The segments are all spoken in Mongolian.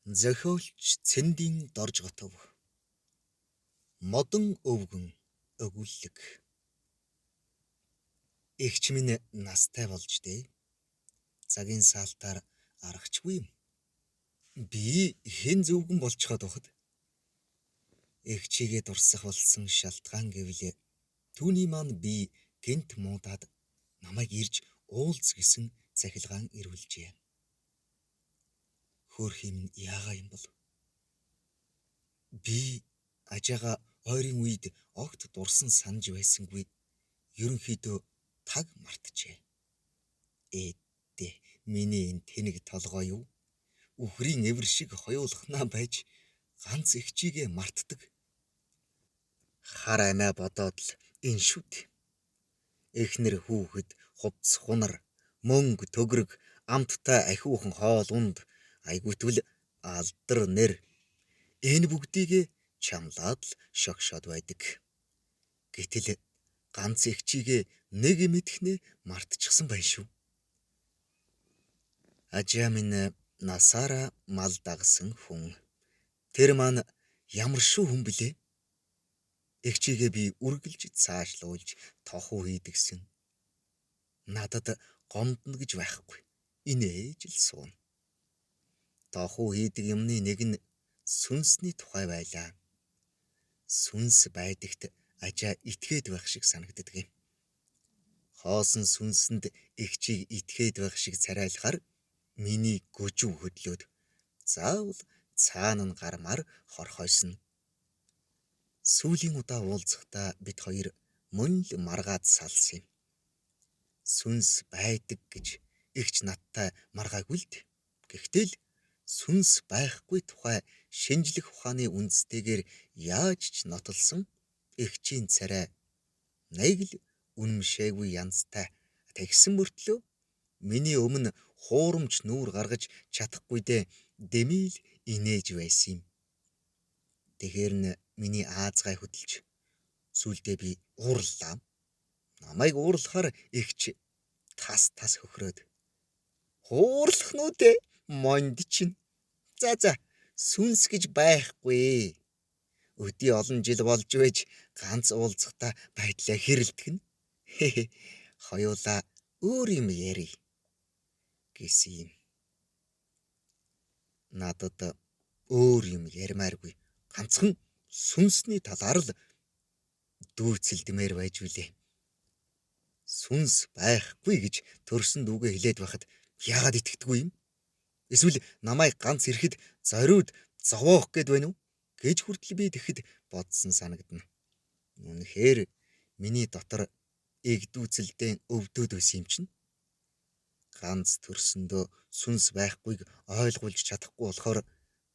Зохиолч цэндийн дорж готов. Модон өвгөн өгүүлэг. Эгч минь настай болж дээ. Цагийн саалтаар аргачгүй юм. Би хэн зөвгөн болчиход байхад эгчигээ дурсах болсон шалтгаан гэвэл түүний маань би гэнт муудаад намайг ирж уулз гэсэн цахилгаан ирүүлжээ. Хөөрхий минь яагаа юм бол? Би ажаага ойрын үед огт дурсан санаж байсангүй. Ерөнхийдөө таг мартжээ. Ээдээ миний энэ тэнэг толгой юу? Үхрийн эвэр шиг хоёулахнаа байж ганц эгчигээ мартдаг. Хар амиа бодоод л энэ шүт. Эхнэр хүүхэд хувцс хунар, мөнгө төгрөг, амттай ахиухан хоол унд, айгуутвал алдар нэр. Энэ бүгдийг чамлаад л шогшоод байдаг. Гэтэл ганц эгчигээ нэг мэдхнээ мартчихсан байх шүү. Ажаа минь насаараа мал дагсан хүн. Тэр маань ямар шүү хүн блэ? Эгчигээ би үргэлж цаашлуулж тохуу хийдгсэн. Надад гомдно гэж байхгүй. Инээж л суuna. Тохуу хийдэг юмны нэг нь сүнсний тухай байлаа. Сүнс байдагт ажаа итгээд байх шиг санагддаг юм. Хоосон сүнсэнд эгчийг итгээд байх шиг царайлахаар миний гөжөв хөдлөөд заавал цаана нь гармаар хорхойсно. Сүүлийн удаа уулзахдаа бид хоёр мөн л маргаад салсан юм. Сүнс байдаг гэж эгч надтай маргаагүй л дээ. Гэхдээ л сүнс байхгүй тухай шинжлэх ухааны үндстэйгээр яаж ч нотолсон эгчийн царай нэг л үнэмшээгүй янзтай. Тэгсэн мөртлөө миний өмнө хуурамч нүүр гаргаж чадахгүй дээ дэмийл инээж байсан юм. Тэгэхээр н миний аазгай хөдөлж сүулдэ би уурлаа. Намайг уурлахаар эгч тас хөхрөөд хуурлах нү дээ монд чинь. За сүнс гэж байхгүй. Өдий олон жил болж байж ганц уулзахтаа байдлаа хэрэлдэх нь. Хоёулаа өөр юм яри гэсэн юм. Надад өөр юм ярмааргүй. Ганцхан сүнсний талаар л дүүцэлдмээр байж үлээ. Сүнс байхгүй гэж төрсөн дүүгээ хэлээд байхад яагаад итгэдэггүй юм? Эсвэл намайг ганц ирэхэд зориуд зовоох гээд байна уу? Гэж хүртэл би тэгэхэд бодсон санагдана. Үнэхээр миний дотор эгдүүцэлдэн өвдөд байсан юм чинь. Ганц төрсөндөө сүнс байхгүйг ойлгуулж чадахгүй болохоор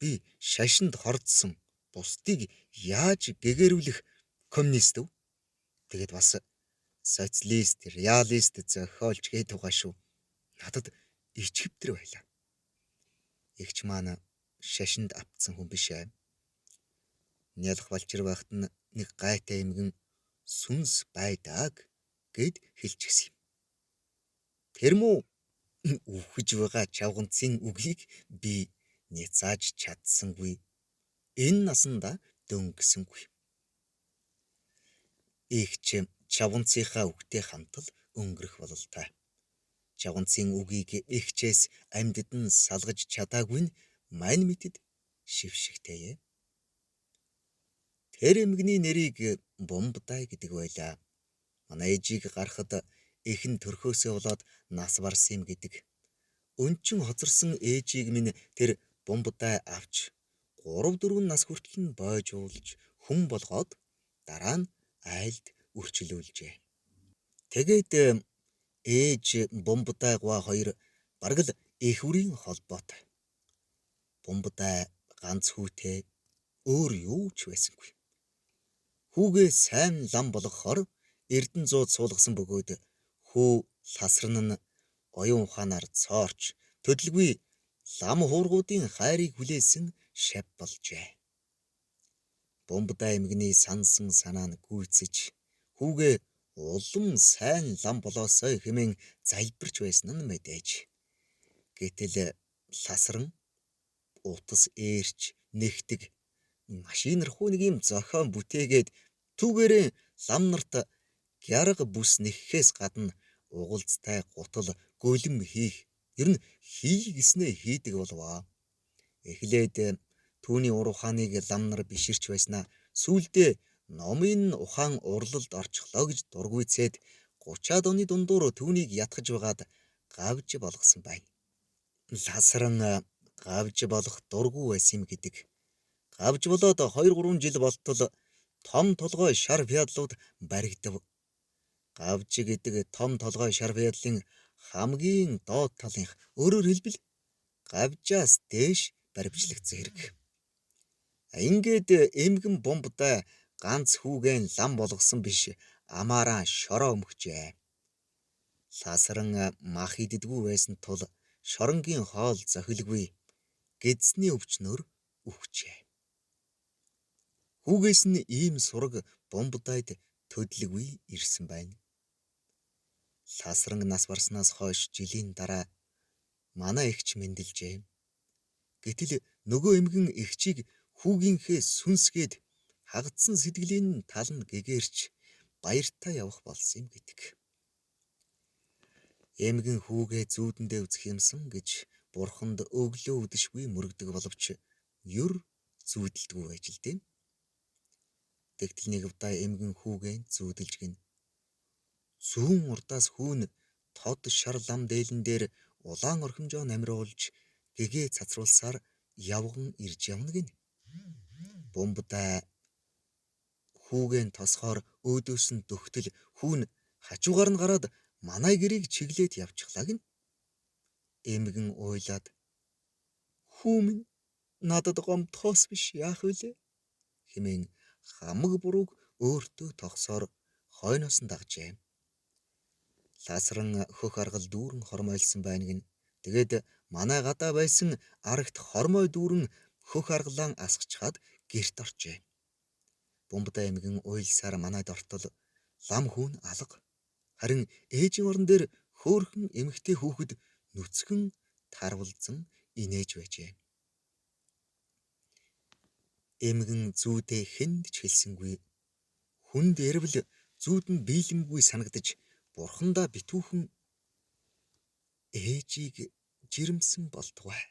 би шашинд хордсон бусдыг яаж гэгэрүүлэх коммунист вэ? Тэгээд бас социалист, реалист зохиолч гээд байгаа шүү. Надад ичгэвтер байлаа. Эгч маань шашинд автсан хүн биш ээ. Нялх балчир байхад нь нэг гайтай эмгэн сүнс байдаг гэд хэлчихсэн юм. Тэр мүү үхэж байгаа чавганцын үгийг би няцааж чадсангүй. Энэ насанда дөнгөсөнгүй. Эгч чавганцынхаа үгтэй хамтал өнгөрөх бололтой. Чавганцын үгийг эгчээс амьдад нь салгаж чадаагүй нь мань мэдэд шившигтэй. Тэр эмгний нэрийг Бомбдай гэдэг байлаа. Манай ээжийг гарахад эхэн төрхөөсөө болоод нас барсан юм гэдэг. Өнчин хоцорсон ээжийг минь тэр Бомбдай авч 3-4 нас хүртэл нь бойж уулж хүн болгоод дараа нь айлд үрчлүүлжээ. Тэгээд ээж Бомбдай гуа хоёр бараг л эх үрийн холбоотой. Бомбдай ганц хүүтэй өөр юу ч байсангүй. Хүүгээ сайн лам болгохоор Эрдэнэ зууд суулгасан бөгөөд хүү ласран нь оюун ухаанаар цоорч төдөлгүй лам хуургуудын хайрыг хүлээсэн шав болжээ. Бомбдай эмгний сансан санаа нь гүйцэж хүүгээ улам сайн лам болоосой хэмээн залбирч байсан нь мэдээж. Гэтэл ласран утас ээрч нэгтэг машинархуу нэг юм зохион бүтээгээд түүгээрээ лам нарт гярга бүс нэххээс гадна угалзтай гутал гөлөм хийх ер нь хий гэснээ хийдэг болваа. Эхлээд түүний ур ухааныг лам нар биширч байснаа сүүлдээ номын ухаан урлалд орчихлоо гэж дургуйцээд 30-аад оны дундуур түүнийг ятгах байгаад гавж болгосон байна. Ласран гавж болох дургүй байсан юм гэдэг. Гавж болоод 2-3 жил болтол том толгой шар фядлууд баригдав. Гавж гэдэг том толгой шар фядлын хамгийн доод талынх өөрөөр хэлбэл гавжаас дээш баримтлагдсан хэрэг. Ингээд эмгэн бомбдаа ганц хүүгэн лам болгосон биш амаараа шороо өмгчээ. Ласран мах иддэггүй байсан тул шоронгийн хоол зохилгүй гэдсний өвчнөр өвчээ. Хүүгээс нь ийм сураг бомбдайд төдлөггүй ирсэн байна. Ласран нас барснаас хойш жилийн дараа манай эгч мэндэлжээ. Гэтэл нөгөө эмгэн эгчийг хүүгийнхээ сүнсгээд хагдсан сэтгэлийн тал нь гэгэрч баяртай явах болсон юм гэдэг. Эмгэн хүүгээ зүүдэндээ үзэх юмсан гэж бурханд өглөө өдшгүй мөрөгдөг боловч юр зүүдэлдэггүй байж л дээ. Тэгтэл нэг удаа эмгэн хүүгээ зүүдэлж гин. Зүүн урдаас хүүн тод шар лам дээлэн дээр улаан орхимжоо намируулж гэгээ цацруулсаар явган ирж явна гин. Бомбдаа хүүгэн тосхоор өөдөөс нь дөхтөл хүүн хажуугаар нь гараад манай гэрийг чиглээд явчихлаа гин. Эмгэн уйлаад хүү минь надад гомдхоос биш яах вүлээ хэмээн хамаг бурууг өөртөө тогсоор хойноос нь дагжээ. Ласран хөх аргал дүүрэн хормойлсон байна гин. Тэгээд манай гадаа байсан арагт хормой дүүрэн хөх аргалаан асгачаад гэрт орчээ. Бомбдаа эмгэн уйлсаар манайд ортол лам хүүн алга. Харин ээжийн орон дээр хөөхөн эмэгтэй хүүхэд нүцгэн тарвалзан инээж байжээ. Эмгэн зүүдээ хэнд ч хэлсэнгүй. Хүнд ярвал зүүд нь биелэмгүй санагдаж бурхандаа битүүхэн ээжийг жирэмсэн болтугай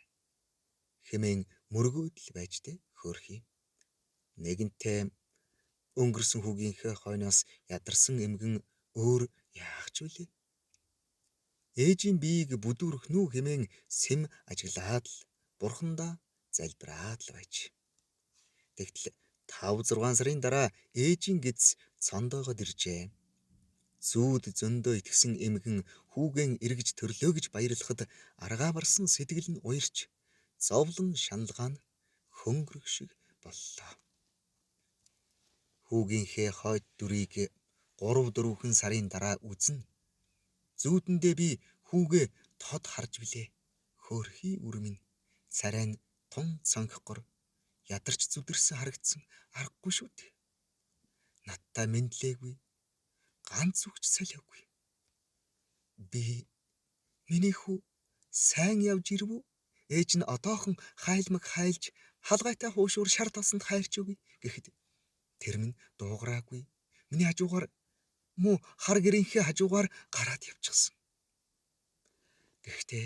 хэмээн мөргөөдөл байжтэй хөөрхий. Нэгэнтээ өнгөрсөн хүүгийнхээ хойноос ядарсан эмгэн өөр яах ч вүлээ. Ээжийн биеийг бүдүүрэх нү хэмээн сэм ажиглаад л бурхандаа залбираад л байж. Тэгтэл 5-6 сарын дараа ээжийн гэц цондоогод иржээ. Зүүд зөндөө итгэсэн эмгэн хүүгэн эргэж төрлөө гэж баярлахад аргаа барсан сэтгэл нь уярч зовлон шаналгаа нь хөнгөрөх шиг боллоо. Хүүгийнхээ хойд дүрийг 3-4 сарын дараа үзнэ. Зүүдэндээ би хүүгээ тод харж билээ. Хөөрхий үр минь царай нь тун цонхгор ядарч зүдэрсэн харагдсан аргагүй шүү дээ. Надтай мэдлээгүй. Ганц үгч солиогүй. Миний хүү сайн явж ирвүү? Ээж нь одоохон хайлмаг хайлж халгайтай хуушуур шар толсонд хайрч өгье гэхэд тэр минь дуугараагүй. Миний хажуугаар муу хар гэрийнхээ хажуугаар гараад явчихсан. Гэхдээ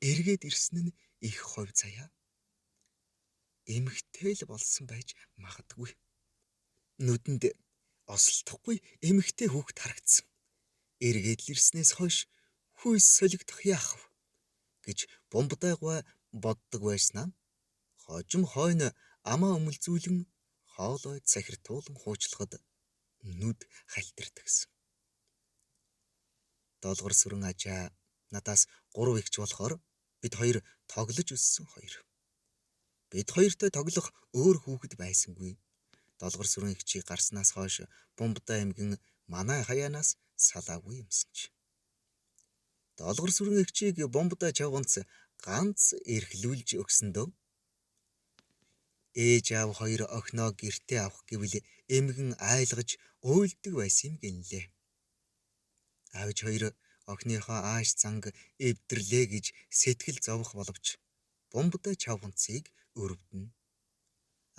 эргээд ирсэн нь их ховь заяа. Эмэгтэй л болсон байж магадгүй. Нүдэнд ослдохгүй эмэгтэй хүүхэд харагдсан. Эргээд л ирснээс хойш хүйс солигдох яах вэ гэж бомбдайгаа боддог байснаа хожим хойно амаа өмөлзүүлэн хоолой цахиртуулан хуучлагад нүд халтирдагсан. Долгор сүрэн ажаа надаас 3 эгч болохоор бид хоёр тоглож өссөн хоёр. Бид хоёртой тоглох өөр хүүхэд байсангүй. Долгор сүрэн эгчийг гарснаас хойш бомбдаа эмгэн манай хаяанаас салаагүй юмсан ч. Долгор сүрэн эгчийг бомбдаа чавганц ганц эрхлүүлж өгсөндөө ээж аав хоёр охиноо гэртээ авах гэвэл эмгэн айлгаж уйлдаг байсан юм гинлээ. Аавч хоёр охиныхоо ааш занг эвдэрлээ гэж сэтгэл зовох боловч Бомботой чавганцыг өрөвдөнө.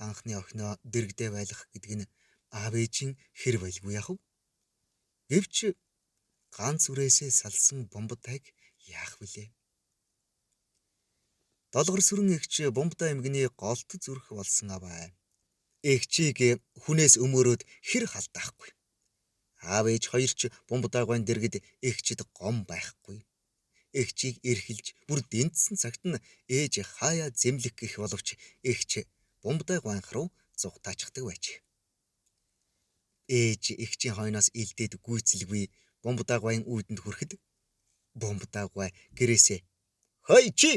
Анхны охиноо дэрэгдээ байлгах гэдэг нь аав ээжийн хэр байлгүй яах вэ? Гэвч ганц үрээсээ салсан бомботойг яах вүлээ? Долгор сүрэн эгч бомботой эмгэний голт зүрх болсон аваа. Эгчийг хүнээс өмөрөөд хэр халдаахгүй. Аав ээж хоёр ч бомботой гойн дэргэд эгчид гом байхгүй. Эгчийг эрхэлж бүр дэнтсэн цагт нь ээж хаяа зэмлэх гэх боловч эгч бомботой гойнх руу зугатаачдаг байж. Ээж эгчийн хойноос илдээд гүйцэлгүй бомботой гойн үүдэнд хүрэхэд бомботой гой гэрээсээ "Хой чи!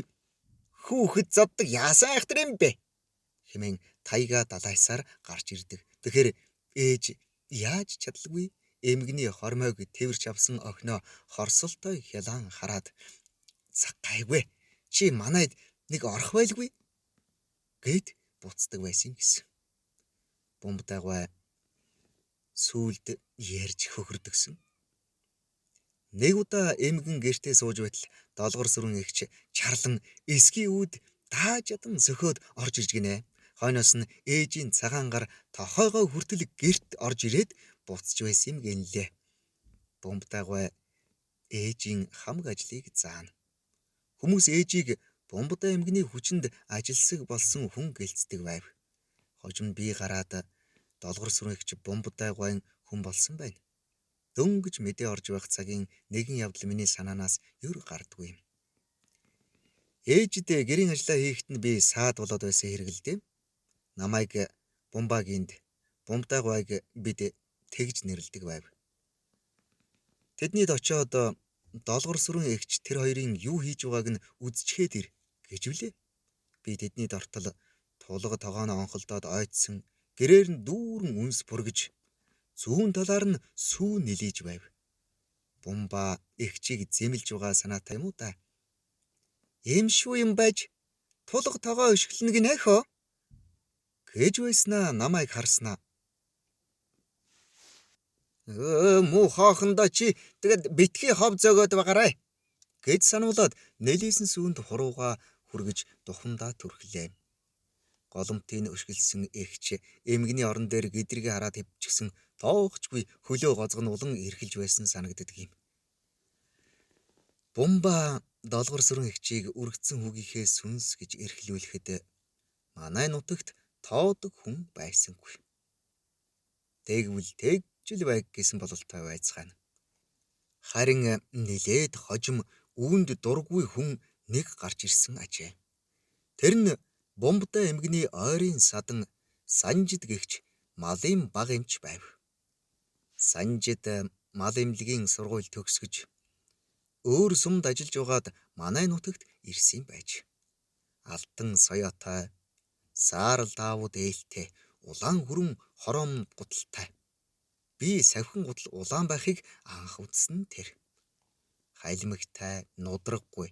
Хүүхэд заддаг яасан айхтар юм бэ?" хэмээн тайга далайсаар гарч ирдэг. Тэгэхээр ээж яаж чадалгүй эмгэний хормойг тэрч авсан охиноо хорсолтой хялаан хараад "Гайгүй. Чи манайд нэг орох байлгүй" гэд буцдаг байсан гэсэн. Бомботой гой сүүлд ярьж хөхөрдөгсөн. Нэг удаа эмгэн гэртээ сууж байтал долгор сүрэн эгч чарлан эсгийн үүд дааж ядан зөхөөд орж ирж гинэ. Хойноос нь ээжийн цагаан гар тохойгоо хүртэл гэрт орж ирээд буцаж байсан юм гинлээ. Бомботой гой ээжийн хамаг ажлыг заана. Хүмүүс ээжийг бомботой эмгэний хүчинд ажилсаг болсон хүн гэлцдэг байв. Хожим би гараад долгор сүрэн эгч бомботой гойн хүн болсон байна. Дөнгөж мэдээ орж байх цагийн нэгэн явдал миний санаанаас ер гардгүй юм. Ээжид гэрийн ажлаа хийхэд нь би саад болоод байсан хэрэгэлдэв. Намайг бомбагинд, бомботой гойг бид тэгж нэрлэдэг байв. Тэднийд очиод долгор сүрэн эгч тэр хоёрын юу хийж байгааг нь үзчихээд ир гэж үлээ. Би тэднийд ортол тулга тогооно онхолдоод ойдсон гэрээр нь дүүрэн үнс бүргэж зүүн талаар нь сүү нэлийж байв. Бомба эгчийг зэмлж байгаа санаатай юм уу та? Ийм шүү юм байж тулга тогоо өшгөлнө гинэ хөө гэж байснаа намайг харснаа. Муу хоохондоо чи тэгэд битгий хов зөөгөөд байгаарай гэж сануулад нэлийсэн сүүнд хурууга хүргэж духамдаа түрхлээ. Голомтын өшгөлсөн эгч эмгэний орон дээр гэдрийг хараад хөвчихсөн тоохчгүй хөлөө гоцгон улан эрхэлж байсан санагддаг юм. Бомба долгор сүрэн эгчийг үргэцэн хүүгийнхээ сүнс гэж эрхлүүлэхэд манай нутагт тоодог хүн байсангүй. Тэгвэл тэгжил байг гэсэн бололтой байцгаана. Харин нилээд хожим үүнд дургүй хүн нэг гарч ирсэн ажээ. Тэр нь бомботой эмгэний ойрын садан Санжид гэгч малын баг эмч байв. Санжид мал эмнэлгийн сургууль төгсгөж өөр сумд ажиллаж байгаад манай нутагт ирсэн байж. Алтан соёотой, саарал даавууд ээлтэй, улаан хүрэн хором гуталтай. Би савхин гутал улаан байхыг анх үзсэн тэр. Хайлмагтай, нудраггүй,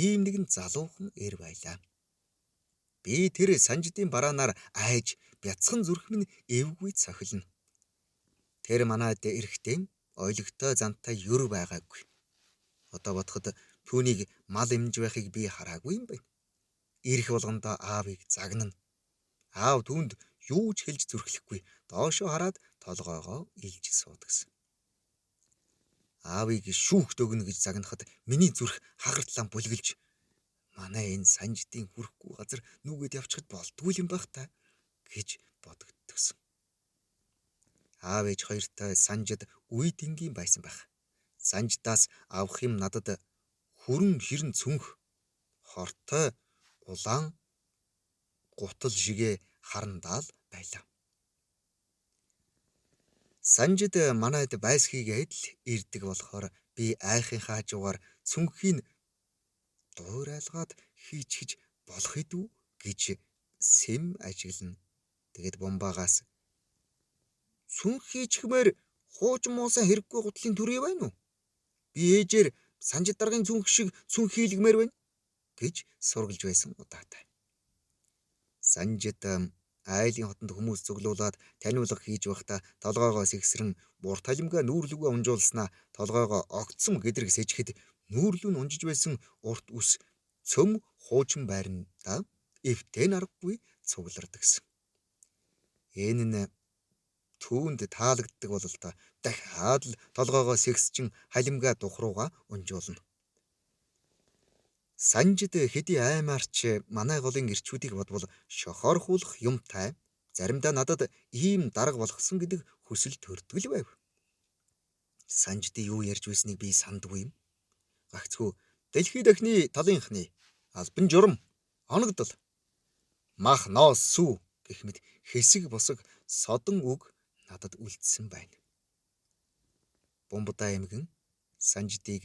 ийм нэгэн залуухан эр байлаа. Би тэр Санжидын бараанаар айж бяцхан зүрх минь эвгүй цохилно. Тэр манайд эрэхтэй ойлгохтой зантай юр байгаагүй. Одоо бодоход түүнийг мал эмж байхыг би хараагүй юм байна. Ирэх болгондоо аавыг загнана. Аав түүнд юу ч хэлж зүрхлэхгүй. Доошоо хараад толгоогоо илж суудагсан. Аавыг шүүхт өгнө гэж загнахад миний зүрх хагартлаа бүлгэлж манай энэ Санжидын хүрэхгүй газар нүгэд явчихад болдгүй юм байх та гэж бодогдсон. Аав ээж хоёртой Санжид үе тэнгийн байсан байх. Санжидаас авах юм надад хүрэн хэрэн цүнх хортой улаан гутал шигээ харандаал байлаа. Санжид манайд байсхийгээд л ирдэг болохоор би айхынхаа хажуугаар цүнхийн дуурайлгаад хийчихэж болох хэдүү гэж сэм ажиглана. Тэгэд бомбагаас "Цүнх хийчихмээр хууч муусан хэрэггүй гутлын төрөй байна уу? Би ээжээр Санжид даргын цүнх шиг цүнх хийлгмээр байна" гэж сургалж байсан удаатай. Санжид айлын хотонд хүмүүс цуглуулад таниулга хийж байхдаа толгоогоо сэгсрэн бур талимгаа нүүрлүгөө унжуулснаа толгоогоо огцом гэдрэг сэжихэд нүүрлүү нь унжиж байсан урт ус цөм хуучин байранда эвтэн аргагүй цуглардагсан. Энэ нь түүнд таалагддаг бол та дахиад л толгоогоо сэгсчин халимгаа духрууга унжуулна. Санжид хэдий аймаарч манай голын ирчүүдийг бодвол шохоорхуулах юмтай заримдаа надад ийм дарга болгосон гэдэг хүсэл төрдөг л байв. Санжид юу ярьж байсныг би сандгүй юм. Гагцхүү дэлхий дахны талынхны албан журам оногдол мах ноос сүү гэх мэт хэсэг босог содон үг надад үлдсэн байна. Бомбудаа эмгэн Санжидыг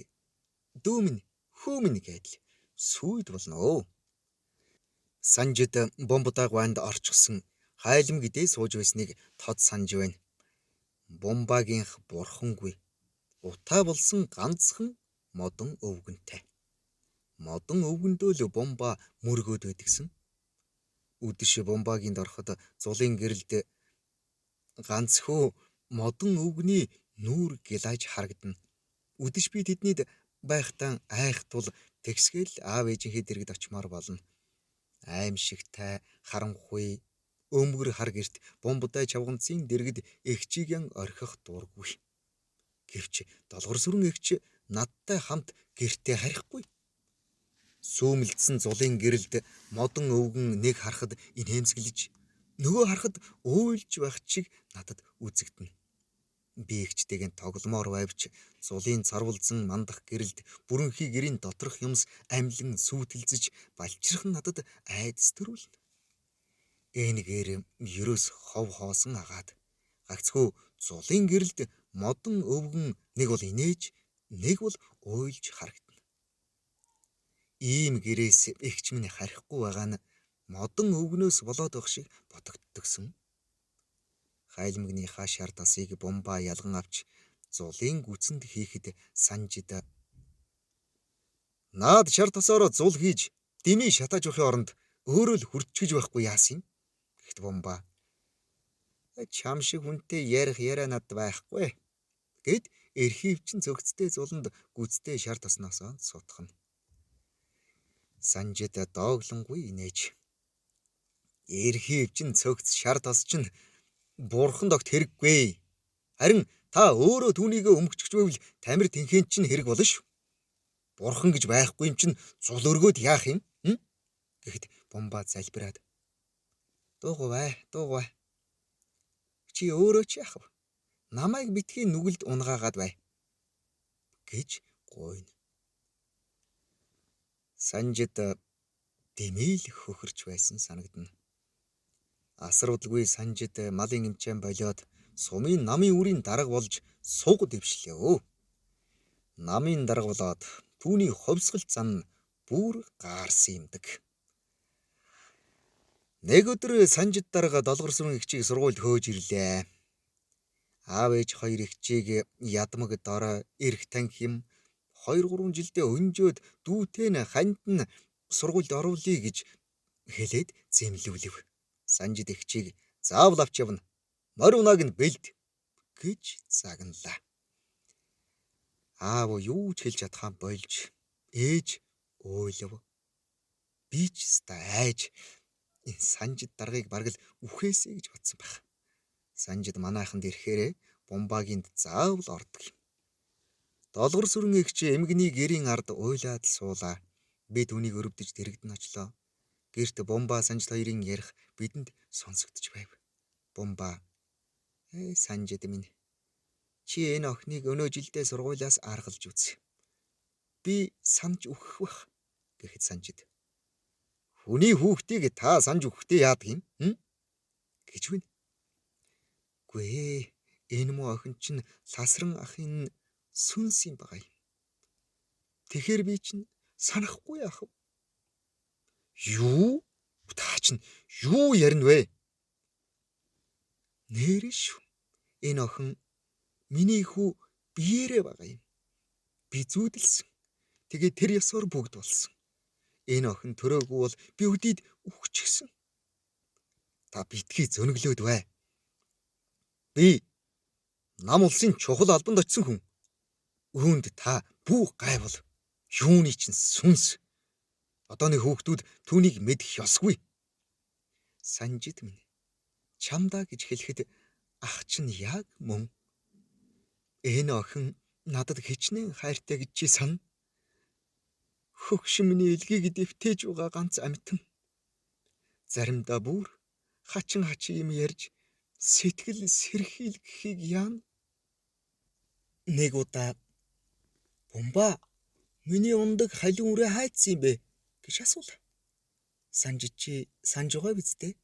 дүүмэн хөөмэн гэдэл сүйд болно. Санжид бомбудаа гуанд орчихсон хайлам гэдээ сууж байсныг тод санаж байна. Бомбагийнх бурхангүй утаа болсон ганцхан модон өвгөнтэй. Модон өвгөндөө л бомба мөргөөд байдгсэн. Үдэш бомбагийн дороход зулын гэрэлд ганцхөө модон өвгний нүүр гилаж харагдана. Үдэш би тэднийд байхтаа айх тул тэгсгээл аав ээжийнхээ дэргэд очимоор болно. Аимшигтай харанхуй өмгөр хар гэрт бомбудай чавганцын дэргэд эгчийгэн орхих дургүй. Гэвч долгор сүрэн эгч надтай хамт гэртээ харихгүй. Сүүмэлдсэн зулын гэрэлд модон өвгөн нэг харахад инээмсэглэж нөгөө харахад уйлж байх чиг надад үзэгдэнэ. Би эгчтэйгэн тогломоор байвч зулын царвалзан мандах гэрэлд бүрэнхий гэрийн доторх юмс амьлан сүйтэлзэж балчирхан надад айдас төрүүлнэ. Энэгээр ерөөс хов хоосон агаад гагцхүү зулын гэрэлд модон өвгөн нэг бол инээж нэг бол уйлж харагдана. Ийм гэрээс эгч минь харихгүй байгаа нь модон өвгнөөс болоод байх шиг ботогддогсон. Хайлмагныхаа шар тасыг бомба ялган авч зулын гүцэнд хийхэд Санжид наад шар тасаараа зул хийж дими шатааж явахын оронд өөрөө л хүрчгэж байхгүй яасан юм. Гэхдээ бомба чам шиг хүнтэй ярих яриа над байхгүй гэд эрхивчин цогцтой зуланд гүцтэй шар таснаас сутгана. Санжид дооглонгүй инээж эрхивчин цогц шар тас чинь бурхан огт хэрэггүй. Харин та өөрөө түүнийг өмгчж байвал тамир тэнхэн чинь хэрэг болно шүү. Бурхан гэж байхгүй юм чинь зул өргөөд яах юм? Гэхэд бомба залбираад дуугавай. Чи өөрөө ч яах вэ? Намайг битгий нүгэлд унгаагаад бай гэж гуйна. Санжид дэмээл хөхөрч байсан санагдана. Асар удалгүй Санжид малын эмчээн болоод сумын намын үрийн дарга болж суг дэвшлээ. Намын дарга болоод түүний ховсгол зан бүр гаарсан юмдаг. Нэг өдөр Санжид дарга долгор сүрэн эгчийг сургуульд хөөж ирлээ. Аав ээж хоёр эгчийг ядмаг дор эрх танхи юм 2-3 жилдээ өнжөөд дүүтэй нь ханд нь сургуульд оруулъя гэж хэлээд зэмлүүлв. Санжид эгчийг заавал авч явна. Морь унааг нь бэлд гэж загналаа. Аав юу ч хэлж чадхаа болж ээж ойлов. Би ч ста айж энэ Санжид даргыг бараг л үхээсэй гэж бодсон байх. Санжид манайханд ирэхээр бомбагинд заавал ордог юм. Долгор сүрэн эгч эмгний гэрийн ард уйлаад суулаа. Би түүнийг өрөвдөж дэрэгдэн очлоо. Гэрт бомба Санжид хоёрын ярих бидэнд сонсогдож байв. Бомба Санжид минь чи энэ охиныг өнөө жилдээ сургуулиас аргалж үз. Би санаж өгөх бах гэхэд Санжид хүний хүүхдийг та санаж өгөхдөө яадаг юм гэж байна. Гүй энэ муу охин чинь ласран ахын сүнс юм байгаа юм. Тэгэхэр би чинь санахгүй яах вэ? Юу? Та чинь юу ярина вэ? Нэрш энэ охин миний хүү биеэрээ байгаа юм. Би зүүдэлсэн. Тэгээ тэр ёсоор бүгд болсон. Энэ охин төрөөгүй бол би өдийд үхчихсэн. Та битгий зөнөглөөд бай. Би нам улсын чухал албанд очисон хүн. Үүнд та бүх гайвал юуны чинь сүнс Одооны хүүхдүүд түүнийг мэдэх ёсгүй. Санжид минь чамдаа гэж хэлэхэд ах чинь яг мөн. Энэ охин надад хичнээн хайртай гэж чи сана. Хөгшин миний элгийг дэвтээж байгаа ганц амьтан. Заримдаа бүр хачин юм ярьж сэтгэл сэрхийлгэхийг яана. Нэг удаа Бумба миний ундаг халиун үрээ хайцсан юм бэ гэж асуув. Санжид чи санаж байгаа биз дээ?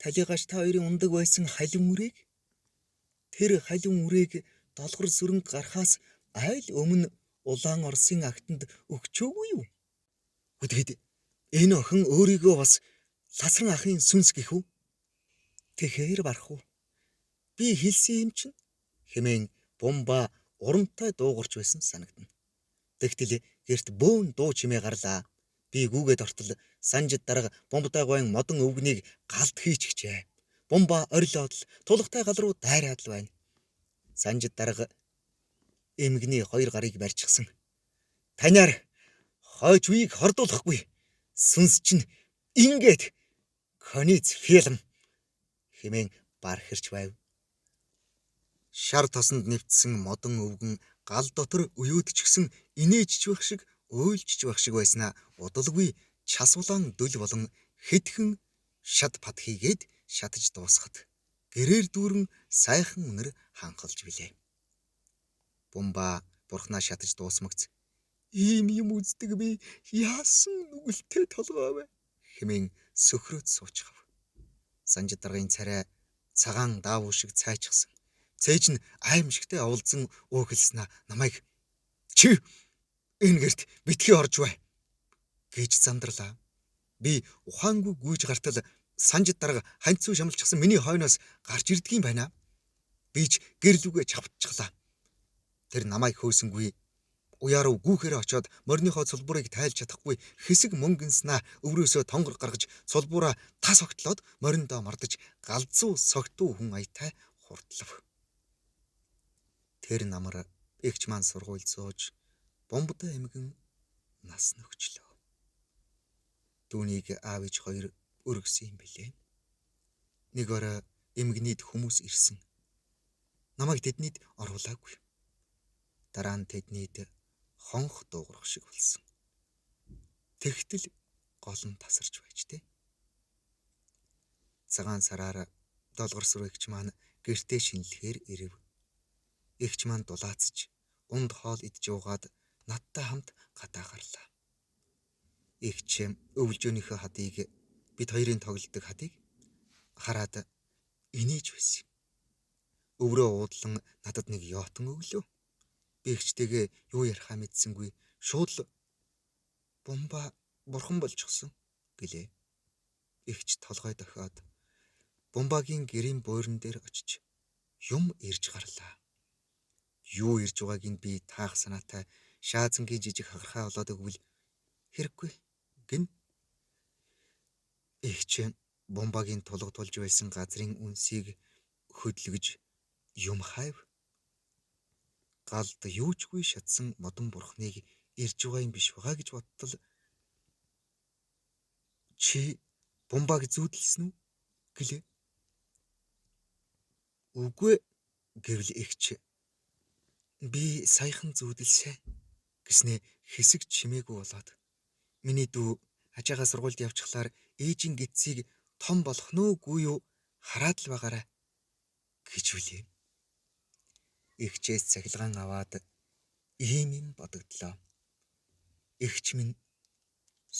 Талигаш та хоёрын ундаг байсан халиун үрээг. Тэр халиун үрээг долгор сүрэнг гарахаас айл өмнө Улаан Орсын агтанд өгчөөгүй юу? Үдгэд энэ охин өөрийгөө бас Ласран ахын сүнс гэх үү? Тэгэхээр барах уу? Би хэлсэн юм чинь хэмээн Бумба урамтай дуугарч байсан санагдана. Тэгтэл гэрт бөөн дуу чимээ гарлаа. Би гүүгээд ортол Санжид дарга Бумбатай гоон модон өвгнийг галд хийчихжээ. Бумба орилоод тулгатай гал руу дайраад л байна. Санжид дарга эмгний хоёр гарыг барьчихсан. Таниар хойч үеийг хордуулахгүй. Сүнс чинь ингээд Кониц фильм хэмээн бархирч байв. Шар тосонд нэвтсэн модон өвгөн гал дотор уюудчихсан инээжч байх шиг уйлжж байх шиг байснаа удалгүй час улаан дөл болон хэдхэн шад пад хийгээд шатаж дуусахад гэрээр дүүрэн сайхан үнэр ханхалж билээ. Бумба бурхнаа шатаж дуусмагц ийм юм үздэг би яасан нүгэлтэй толгой вэ хэмээн сөхрөөд суучхав. Санжид даргын царай цагаан даавуу шиг цайчихсан. Цээж нь аимшигтай оволзон өөхөлснө намайг чи энэ гэрт битгий орж бай гэж зандарлаа. Би ухаангүй гүйж гартал Санжид дарга ханцуу шамлчихсан миний хойноос гарч ирдгийм байна. Бич гэрлүүгээ чавтчихлаа. Тэр намайг хөөсөнгүй уяаруу гүүхээрээ очоод морныхоо цулбуурыг тайлж чадахгүй хэсэг мөнгөнснаа өврөөсөө тонгор гаргаж цулбуураа тас огтлоод мориндоо мардаж галзуу согтуу хүн аятай хурдлав. Тэр намар эгч маань сургууль зөөж Бумбатай эмгэн нас нөхчлөө. Түүнийг аав ээж хоёр өргөсөн юм билээ. Нэг орой эмгэнийд хүмүүс ирсэн. Намайг тэднийд оруулаагүй. Дараа нь тэднийд хонх дуугарах шиг болсон. Тэгтэл гол нь тасарч байж тээ. Цагаан сараар долгор сүрэгч маань гэртээ шинэлэхээр ирэв. Эгч маань дулаацж унд хоол идж уугаад надтай хамт гадаа гарлаа. Эгч өвлжөөнийхөө хадыг бид хоёрын тоглодог хадыг хараад инээж байсан. Өврөө уудлан надад нэг ёотон өглөө. Би эгчтэйгээ юу ярихаа мэдсэнгүй шууд л Бумба бурхан болчихсон гэлээ. Эгч толгой дохиод Бумбагийн гэрийн буйран дээр очиж юм ирж гарлаа. Юу ирж байгааг нь би таах санаатай шаазангийн жижиг хагархаа болоод өгвөл хэрэггүй гин. Эгч Бумбагийн тулга тулж байсан газрын үнсийг хөдлөж юм хайв. Галд юучгүй шатсан модон бурхныг ирж байгаа юм биш байгаа гэж бодтол чи Бумбаг зүүдэлсэн үү гэлээ. Үгүй гэвэл эгч би саяхан зүүдэлсэ гэснээ хэсэг чимээгүй болоод миний дүү хажаагаа сургуульд явчихлаар ээжийн гидсийг том болох нь үгүй юу хараад л байгаарай гэж үлээ. Эгчээс цахилгаан аваад ийм юм бодогдлоо. Эгч минь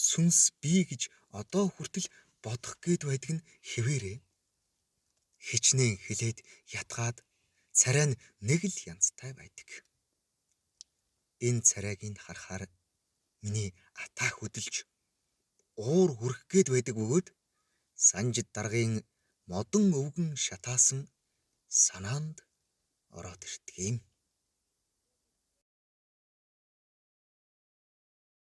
сүнс би гэж одоо хүртэл бодох гээд байдаг нь хэвээрээ. Хичнээн хилээд ятгаад царай нь нэг л янзтай байдаг. Энэ царайг нь харахаар миний атаа хөдөлж уур хүрэх гээд байдаг бөгөөд Санжид даргын модон өвгөн шатаасан санаанд ороод ирдэг юм.